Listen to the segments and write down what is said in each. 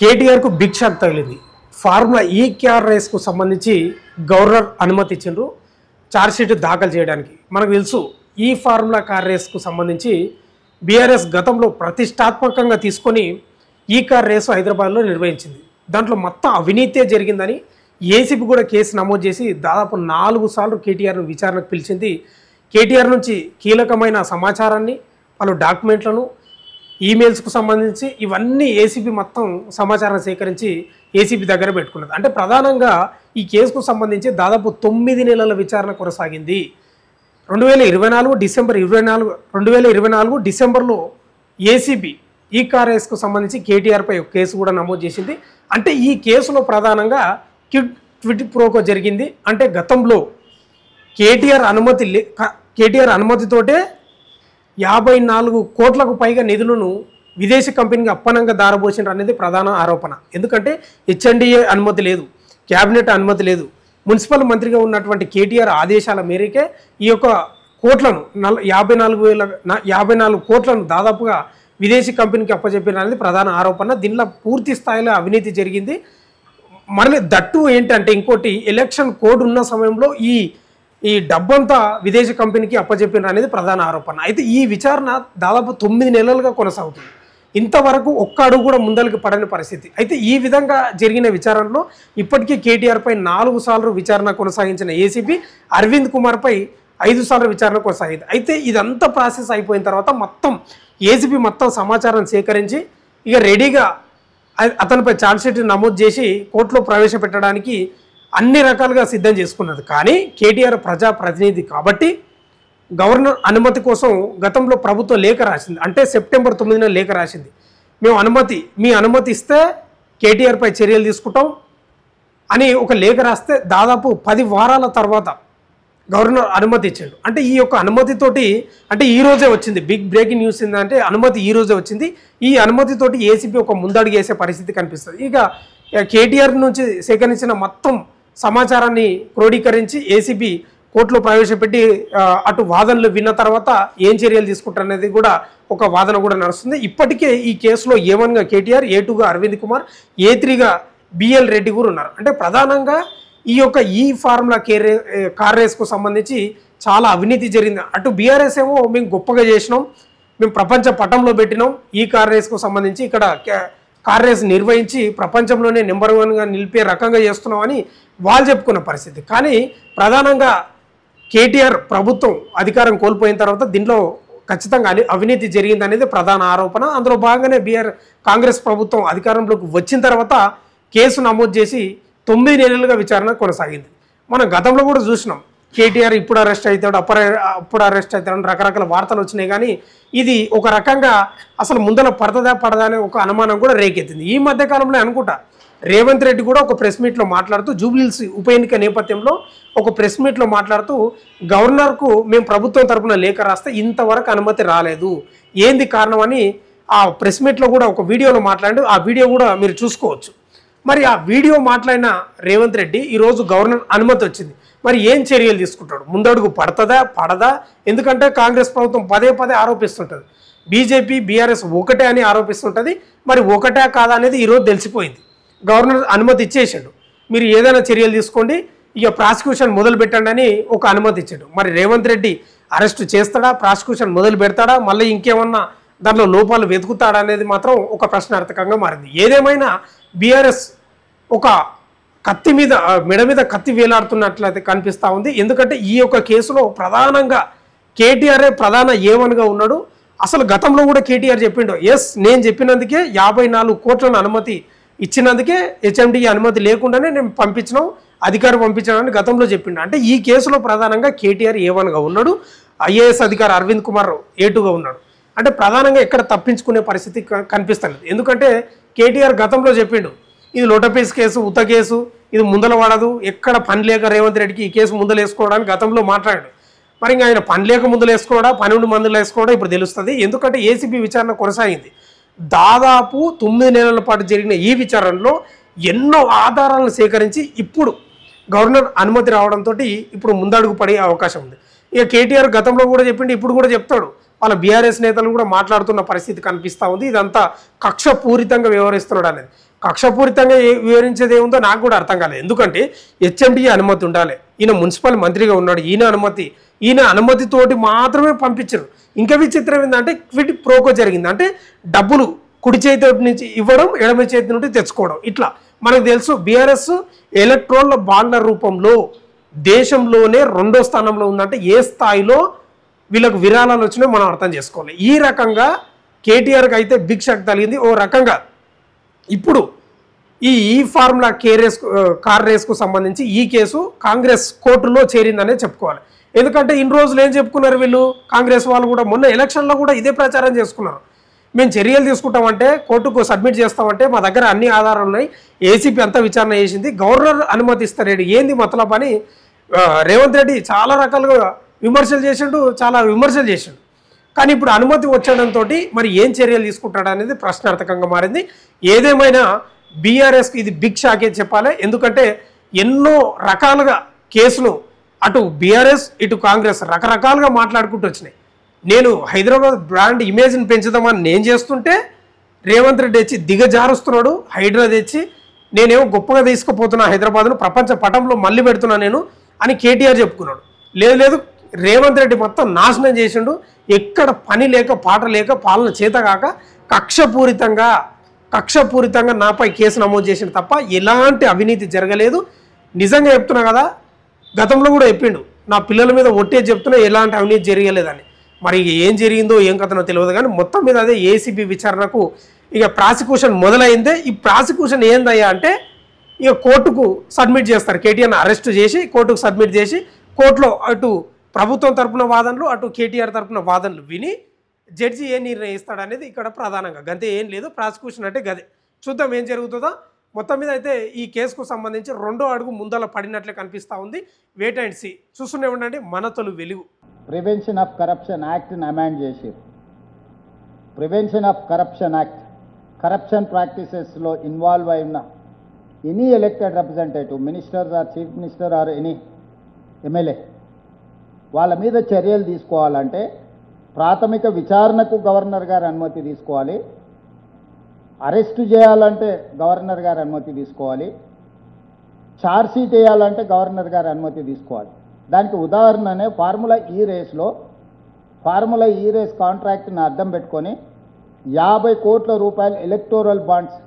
కేటీఆర్కు big shock తగిలింది. Formula ఈ car రేస్కు సంబంధించి గవర్నర్ అనుమతి ఇచ్చిండ్రు ఛార్జ్షీట్ దాఖలు చేయడానికి. మనకు తెలుసు ఈ ఫార్ములా కార్ రేస్కు సంబంధించి బీఆర్ఎస్ గతంలో ప్రతిష్టాత్మకంగా తీసుకొని ఈ కార్ రేసు హైదరాబాద్లో నిర్వహించింది. దాంట్లో మొత్తం అవినీతే జరిగిందని ఏసీబీ కూడా కేసు నమోదు చేసి దాదాపు 4 సార్లు కేటీఆర్ను విచారణకు పిలిచింది. కేటీఆర్ నుంచి కీలకమైన సమాచారాన్ని, పలు డాక్యుమెంట్లను, ఈమెయిల్స్కు సంబంధించి ఇవన్నీ ఏసీబీ మొత్తం సమాచారం సేకరించి ఏసీబీ దగ్గర పెట్టుకున్నది. అంటే ప్రధానంగా ఈ కేసుకు సంబంధించి దాదాపు 9 నెలల విచారణ కొనసాగింది. 2024 డిసెంబర్లో ఏసీబీ ఈ కార్ రేస్కు సంబంధించి కేటీఆర్పై కేసు కూడా నమోదు చేసింది. అంటే ఈ కేసులో ప్రధానంగా క్విడ్ ప్రోకో జరిగింది. అంటే గతంలో కేటీఆర్ అనుమతితోటే 54 కోట్లకు పైగా నిధులను విదేశీ కంపెనీకి అప్పనంగా దారబోసిండ్రు అనేది ప్రధాన ఆరోపణ. ఎందుకంటే హెచ్ఎండిఏ అనుమతి లేదు, క్యాబినెట్ అనుమతి లేదు. మున్సిపల్ మంత్రిగా ఉన్నటువంటి కేటీఆర్ ఆదేశాల మేరకే ఈ యొక్క కోట్లను 54 కోట్లను దాదాపుగా విదేశీ కంపెనీకి అప్పచెప్పిన అనేది ప్రధాన ఆరోపణ. దీనిలో పూర్తి స్థాయిలో అవినీతి జరిగింది. మళ్ళీ దట్టు ఏంటంటే ఇంకోటి, ఎలక్షన్ కోడ్ ఉన్న సమయంలో ఈ డబ్బంతా విదేశీ కంపెనీకి అప్పచెప్పిన అనేది ప్రధాన ఆరోపణ. అయితే ఈ విచారణ దాదాపు 9 నెలలుగా కొనసాగుతుంది. ఇంతవరకు ఒక్క అడుగు కూడా ముందరికి పడని పరిస్థితి. అయితే ఈ విధంగా జరిగిన విచారణలో ఇప్పటికీ కేటీఆర్పై 4 సార్లు విచారణ కొనసాగించిన ఏసీబీ అరవింద్ కుమార్పై 5 సార్లు విచారణ కొనసాగింది. అయితే ఇదంతా ప్రాసెస్ అయిపోయిన తర్వాత మొత్తం ఏసీబీ మొత్తం సమాచారం సేకరించి ఇక రెడీగా అతనిపై ఛార్జ్షీట్ నమోదు చేసి కోర్టులో ప్రవేశపెట్టడానికి అన్ని రకాలుగా సిద్ధం చేసుకున్నది. కానీ కేటీఆర్ ప్రజాప్రతినిధి కాబట్టి గవర్నర్ అనుమతి కోసం గతంలో ప్రభుత్వం లేఖ రాసింది. అంటే సెప్టెంబర్ 9న లేఖ రాసింది. మీ అనుమతి ఇస్తే కేటీఆర్పై చర్యలు తీసుకుంటాం అని ఒక లేఖ రాస్తే దాదాపు 10 వారాల తర్వాత గవర్నర్ అనుమతి ఇచ్చాడు. అంటే ఈ యొక్క అనుమతితోటి, అంటే ఈ రోజే వచ్చింది బిగ్ బ్రేకింగ్ న్యూస్ ఏంటంటే అనుమతి ఈ రోజే వచ్చింది. ఈ అనుమతితోటి ఏసీబీ ఒక ముందడుగు వేసే పరిస్థితి కనిపిస్తుంది. ఇక కేటీఆర్ నుంచి సేకరించిన మొత్తం సమాచారాన్ని క్రోడీకరించి ఏసీబీ కోర్టులో ప్రవేశపెట్టి అటు వాదనలు విన్న తర్వాత ఏం చర్యలు తీసుకుంటారనేది కూడా ఒక వాదన కూడా నడుస్తుంది. ఇప్పటికే ఈ కేసులో A1గా కేటీఆర్, A2గా అరవింద్ కుమార్, A3గా బిఎల్ రెడ్డి కూడా ఉన్నారు. అంటే ప్రధానంగా ఈ ఫార్ములా కార్ రేస్కు సంబంధించి చాలా అవినీతి జరిగింది. అటు బీఆర్ఎస్ ఏమో మేము గొప్పగా చేసినాం, మేము ప్రపంచ పటంలో పెట్టినాం, ఈ కార్ రేస్కు సంబంధించి ఇక్కడ కార్ రేస్ నిర్వహించి ప్రపంచంలోనే నెంబర్ 1గా నిలిపే రకంగా చేస్తున్నామని వాళ్ళు చెప్పుకున్న పరిస్థితి. కానీ ప్రధానంగా కేటీఆర్ ప్రభుత్వం అధికారం కోల్పోయిన తర్వాత దీంట్లో ఖచ్చితంగా అవినీతి జరిగిందనేది ప్రధాన ఆరోపణ. అందులో భాగంగానే కాంగ్రెస్ ప్రభుత్వం అధికారంలోకి వచ్చిన తర్వాత కేసు నమోదు చేసి 9 నెలలుగా విచారణ కొనసాగింది. మనం గతంలో కూడా చూసినాం, కేటీఆర్ ఇప్పుడు అరెస్ట్ అవుతాడు, అప్పుడు అరెస్ట్ అవుతాడు రకరకాల వార్తలు వచ్చినాయి. కానీ ఇది ఒక రకంగా అసలు ముందర పడదా అనే ఒక అనుమానం కూడా రేకెత్తింది. ఈ మధ్యకాలంలో అనుకుంటా రేవంత్ రెడ్డి కూడా ఒక ప్రెస్ మీట్లో మాట్లాడుతూ, జూబ్లీహిల్స్ ఉప ఎన్నిక నేపథ్యంలో ఒక ప్రెస్ మీట్లో మాట్లాడుతూ, గవర్నర్కు మేము ప్రభుత్వం తరఫున లేఖ రాస్తే ఇంతవరకు అనుమతి రాలేదు, ఏంది కారణం అని ఆ ప్రెస్ మీట్లో కూడా ఒక వీడియోలో మాట్లాడి, ఆ వీడియో కూడా మీరు చూసుకోవచ్చు. మరి ఆ వీడియో మాట్లాడిన రేవంత్ రెడ్డి ఈరోజు గవర్నర్ అనుమతి వచ్చింది, మరి ఏం చర్యలు తీసుకుంటాడు, ముందడుగు పడదా? ఎందుకంటే కాంగ్రెస్ ప్రభుత్వం పదే ఆరోపిస్తుంటుంది, బీజేపీ బీఆర్ఎస్ ఒకటే అని ఆరోపిస్తుంటుంది. మరి ఒకటే కాదా అనేది ఈరోజు తెలిసిపోయింది. గవర్నర్ అనుమతి ఇచ్చేసాడు, మీరు ఏదైనా చర్యలు తీసుకోండి, ఇక ప్రాసిక్యూషన్ మొదలు పెట్టండి అని ఒక అనుమతి ఇచ్చాడు. మరి రేవంత్ రెడ్డి అరెస్టు చేస్తాడా, ప్రాసిక్యూషన్ మొదలు పెడతాడా, మళ్ళీ ఇంకేమన్నా దాంట్లో లోపాలు వెతుకుతాడా అనేది మాత్రం ఒక ప్రశ్నార్థకంగా మారింది. ఏదేమైనా బీఆర్ఎస్ ఒక కత్తి మీద, మెడ మీద కత్తి వేలాడుతున్నట్లయితే కనిపిస్తూ ఉంది. ఎందుకంటే ఈ యొక్క కేసులో ప్రధానంగా కేటీఆర్ ప్రధాన A1గా ఉన్నాడు. అసలు గతంలో కూడా కేటీఆర్ చెప్పిండు, నేను చెప్పినందుకే 54 కోట్లను అనుమతి ఇచ్చినందుకే హెచ్ఎండిఏ అనుమతి లేకుండానే నేను అధికారి పంపించానని గతంలో చెప్పిండు. అంటే ఈ కేసులో ప్రధానంగా కేటీఆర్ A1గా ఉన్నాడు, ఐఏఎస్ అధికారి అరవింద్ కుమార్ A2గా ఉన్నాడు. అంటే ప్రధానంగా ఎక్కడ తప్పించుకునే పరిస్థితి కనిపిస్తుంది. ఎందుకంటే కేటీఆర్ గతంలో చెప్పిండు, ఇది లోటపీస్ కేసు, ఉత్త కేసు, ఇది ముందల పడదు, ఎక్కడ పని లేక రేవంత్ రెడ్డికి ఈ కేసు ముందలు వేసుకోవడానికి గతంలో మాట్లాడాడు. మరి ఇంకా ఆయన పని లేక ముందలు వేసుకోవడా, 12 మందులు వేసుకోవడా ఇప్పుడు తెలుస్తుంది. ఎందుకంటే ఏసీబీ విచారణ కొనసాగింది. దాదాపు 9 నెలల పాటు జరిగిన ఈ విచారణలో ఎన్నో ఆధారాలను సేకరించి ఇప్పుడు గవర్నర్ అనుమతి రావడంతో ఇప్పుడు ముందడుగు పడే అవకాశం ఉంది. ఇక కేటీఆర్ గతంలో కూడా చెప్పిండు, ఇప్పుడు కూడా చెప్తాడు, వాళ్ళ బీఆర్ఎస్ నేతలు కూడా మాట్లాడుతున్న పరిస్థితి కనిపిస్తూ ఉంది. ఇదంతా కక్షపూరితంగా వ్యవహరిస్తున్నాడు అనేది. కక్షపూరితంగా వివరించేది ఏముందో నాకు కూడా అర్థం కాలేదు. ఎందుకంటే హెచ్ఎండిఏ అనుమతి ఉండాలి, ఈయన మున్సిపల్ మంత్రిగా ఉన్నాడు, ఈయన అనుమతితోటి మాత్రమే పంపించరు. ఇంకా విచిత్రం ఏంటంటే క్విడ్ ప్రోకో జరిగింది, అంటే డబ్బులు కుడి చేతి నుంచి ఇవ్వడం, ఎడమ చేతి నుండి తెచ్చుకోవడం. ఇట్లా మనకు తెలుసు బీఆర్ఎస్ ఎలక్ట్రోల్ బాండ్ల రూపంలో దేశంలోనే 2వ స్థానంలో ఉందంటే ఏ స్థాయిలో వీళ్ళకు విరాళాలు వచ్చినాయో మనం అర్థం చేసుకోవాలి. ఈ రకంగా కేటీఆర్కి అయితే బిగ్ షాక్ తగిలింది. ఓ రకంగా ఇప్పుడు ఈ ఫార్ములా కార్ రేస్కు సంబంధించి ఈ కేసు కాంగ్రెస్ కోర్టులో చేరిందనే చెప్పుకోవాలి. ఎందుకంటే ఇన్ని రోజులు ఏం చెప్పుకున్నారు వీళ్ళు, కాంగ్రెస్ వాళ్ళు కూడా మొన్న ఎలక్షన్లో కూడా ఇదే ప్రచారం చేసుకున్నారు. మేము చర్యలు తీసుకుంటామంటే, కోర్టుకు సబ్మిట్ చేస్తామంటే మా దగ్గర అన్ని ఆధారాలు ఉన్నాయి, ఏసీపీ అంతా విచారణ చేసింది, గవర్నర్ అనుమతిస్తారేడు, ఏంది మతలబ్ అని రేవంత్ రెడ్డి చాలా రకాలుగా విమర్శలు చేసిండు. కానీ ఇప్పుడు అనుమతి వచ్చడంతో మరి ఏం చర్యలు తీసుకుంటాడు అనేది ప్రశ్నార్థకంగా మారింది. ఏదేమైనా బీఆర్ఎస్కి ఇది బిగ్ షాకే చెప్పాలి. ఎందుకంటే ఎన్నో రకాలుగా కేసులు అటు బీఆర్ఎస్ ఇటు కాంగ్రెస్ రకరకాలుగా మాట్లాడుకుంటూ వచ్చినాయి. నేను హైదరాబాద్ బ్రాండ్ ఇమేజ్ని పెంచుదామని నేను చేస్తుంటే రేవంత్ రెడ్డి తెచ్చి దిగజారుస్తున్నాడు, హైడ్రా తెచ్చి నేనేమో గొప్పగా తీసుకుపోతున్నా, హైదరాబాద్ను ప్రపంచ పటంలో మళ్ళీ పెడుతున్నా నేను అని కేటీఆర్ చెప్పుకున్నాడు. లేదు రేవంత్ రెడ్డి మొత్తం నాశనం చేసిండు. ఎక్కడ పని లేక పాట లేక పాలన చేతగాక కక్షపూరితంగా నాపై కేసు నమోదు చేసిన తప్ప ఎలాంటి అవినీతి జరగలేదు. నిజంగా చెప్తున్నా కదా, గతంలో కూడా చెప్పిండు, నా పిల్లల మీద ఒట్టే చెప్తున్నా ఎలాంటి అవినీతి జరగలేదని. మరి ఏం జరిగిందో ఏం కథనో తెలియదు, కానీ మొత్తం మీద అదే ఏసీబీ విచారణకు ఇక ప్రాసిక్యూషన్ మొదలైందే. ఈ ప్రాసిక్యూషన్ ఏందయ్యా అంటే ఇక కోర్టుకు సబ్మిట్ చేస్తారు, కేటీఆర్ని అరెస్ట్ చేసి కోర్టుకు సబ్మిట్ చేసి కోర్టులో అటు ప్రభుత్వం తరపున వాదనలు అటు కేటీఆర్ తరపున వాదనలు విని జడ్జి ఏ నిర్ణయం ఇస్తాడనేది ఇక్కడ ప్రధానంగా. గంతే, ఏం లేదు. ప్రాసిక్యూషన్ అంటే గదే. చూద్దాం ఏం జరుగుతుందో. మొత్తం మీద అయితే ఈ కేసుకు సంబంధించి 2వ అడుగు ముందల పడినట్లే కనిపిస్తూ ఉంది. Wait and see. చూస్తూనే ఉండండి మన తొలి వెలుగు. ప్రివెన్షన్ ఆఫ్ కరప్షన్ యాక్ట్ని అమెండ్ చేసి, prevention of corruption act, corruption ప్రాక్టీసెస్లో ఇన్వాల్వ్ అయిన any elected representative, minister or chief minister or any MLA, వాళ్ళ మీద చర్యలు తీసుకోవాలంటే ప్రాథమిక విచారణకు గవర్నర్ గారి అనుమతి తీసుకోవాలి, అరెస్టు చేయాలంటే గవర్నర్ గారి అనుమతి తీసుకోవాలి, ఛార్జ్షీట్ వేయాలంటే గవర్నర్ గారి అనుమతి తీసుకోవాలి. దానికి ఉదాహరణనే ఫార్ములా ఈ రేస్ కాంట్రాక్ట్ని అర్థం పెట్టుకొని 50 కోట్ల రూపాయలు electoral bonds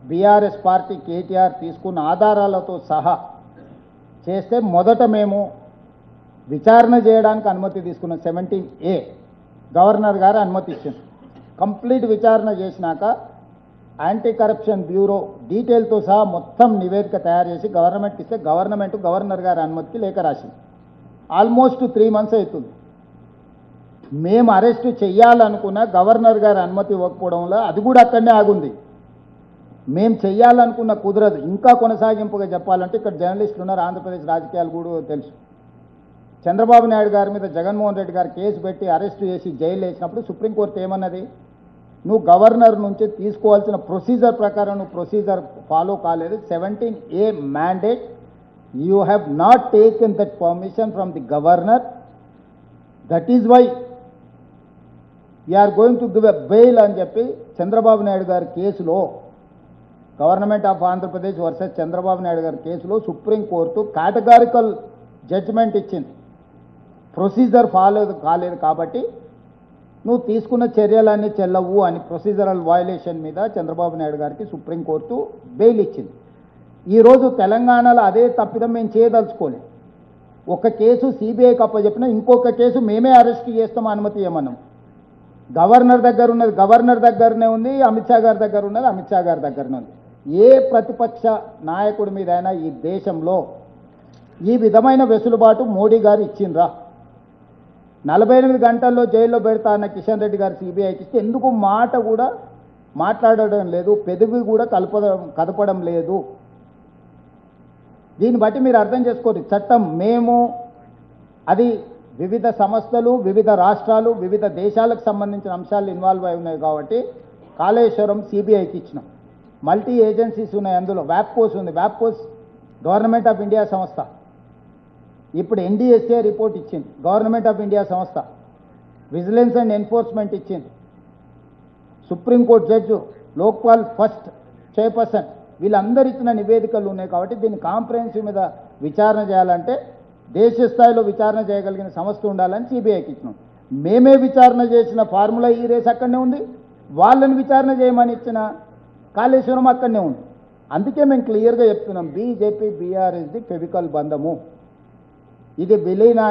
BRS party KTR తీసుకున్న ఆధారాలతో సహా చేస్తే మొదట మేము విచారణ చేయడానికి అనుమతి తీసుకున్న 17A గవర్నర్ గారు అనుమతి ఇచ్చింది. కంప్లీట్ విచారణ చేసినాక యాంటీ కరప్షన్ బ్యూరో డీటెయిల్తో సహా మొత్తం నివేదిక తయారు చేసి గవర్నమెంట్కి ఇస్తే గవర్నర్ గారి అనుమతికి లేఖ రాసింది. ఆల్మోస్ట్ 3 months అవుతుంది. మేము అరెస్టు చెయ్యాలనుకున్న గవర్నర్ గారి అనుమతి ఇవ్వకపోవడంలో అది కూడా అక్కడనే ఆగుంది. మేము చెయ్యాలనుకున్న కుదరదు. ఇంకా కొనసాగింపుగా చెప్పాలంటే ఇక్కడ జర్నలిస్టులు ఉన్నారు, ఆంధ్రప్రదేశ్ రాజకీయాలు కూడా తెలుసు. చంద్రబాబు నాయుడు గారి మీద జగన్మోహన్ రెడ్డి గారు కేసు పెట్టి అరెస్టు చేసి జైలు వేసినప్పుడు సుప్రీంకోర్టు ఏమన్నది, నువ్వు గవర్నర్ నుంచి తీసుకోవాల్సిన ప్రొసీజర్ ప్రకారం నువ్వు ప్రొసీజర్ ఫాలో కాలేదు. 17A mandate, you have not taken that permission from the governor, that is why we are going to give a bail అని చెప్పి చంద్రబాబు నాయుడు గారి కేసులో, government of Andhra Pradesh versus Chandrababu Naidu గారి కేసులో సుప్రీంకోర్టు కేటగారికల్ జడ్జిమెంట్ ఇచ్చింది. ప్రొసీజర్ ఫాలో కాలేదు కాబట్టి నువ్వు తీసుకున్న చర్యలన్నీ చెల్లవు అని ప్రొసీజరల్ వయలేషన్ మీద చంద్రబాబు నాయుడు గారికి సుప్రీంకోర్టు బెయిల్ ఇచ్చింది. ఈరోజు తెలంగాణలో అదే తప్పిదం మేము చేయదలుచుకోలేదు. ఒక కేసు సిబిఐకి అప్పచెప్పినా ఇంకొక కేసు మేమే అరెస్ట్ చేస్తాం అనుమతి ఇవ్వమన్నాం. గవర్నర్ దగ్గర ఉన్నది గవర్నర్ దగ్గరనే ఉంది, అమిత్ షా గారి దగ్గర ఉన్నది అమిత్ షా గారి దగ్గరనే ఉంది. ఏ ప్రతిపక్ష నాయకుడి మీదైనా ఈ దేశంలో ఈ విధమైన వెసులుబాటు మోడీ గారు ఇచ్చిండ్రా? 48 గంటల్లో జైల్లో పెడతా అన్న కిషన్ రెడ్డి గారు సిబిఐకి ఇస్తే ఎందుకు మాట కూడా మాట్లాడడం లేదు, పెదవి కూడా కదపడం లేదు? దీన్ని బట్టి మీరు అర్థం చేసుకోండి. చట్టం మేము అది వివిధ సంస్థలు, వివిధ రాష్ట్రాలు, వివిధ దేశాలకు సంబంధించిన అంశాలు ఇన్వాల్వ్ అయి ఉన్నాయి కాబట్టి కాళేశ్వరం సిబిఐకి ఇచ్చినాం. మల్టీ ఏజెన్సీస్ ఉన్నాయి, అందులో వ్యాప్కోస్ ఉంది. వ్యాప్కోస్ గవర్నమెంట్ ఆఫ్ ఇండియా సంస్థ. ఇప్పుడు NDSA రిపోర్ట్ ఇచ్చింది, గవర్నమెంట్ ఆఫ్ ఇండియా సంస్థ. విజిలెన్స్ అండ్ ఎన్ఫోర్స్మెంట్ ఇచ్చింది. Supreme court judge Lokpal first chairperson వీళ్ళందరూ ఇచ్చిన నివేదికలు ఉన్నాయి కాబట్టి దీన్ని కాంప్రహెన్సివ్ మీద విచారణ చేయాలంటే దేశ స్థాయిలో విచారణ చేయగలిగిన సంస్థ ఉండాలని సిబిఐకి ఇచ్చినాం. మేమే విచారణ చేసిన ఫార్ములా ఈ రేస్ అక్కడనే ఉంది, వాళ్ళని విచారణ చేయమని ఇచ్చిన కాళేశ్వరం అక్కడనే ఉంది. అందుకే మేము క్లియర్గా చెప్తున్నాం, బీజేపీ బీఆర్ఎస్ది ఫెవికల్ బంధము, ఇది విలీనానికి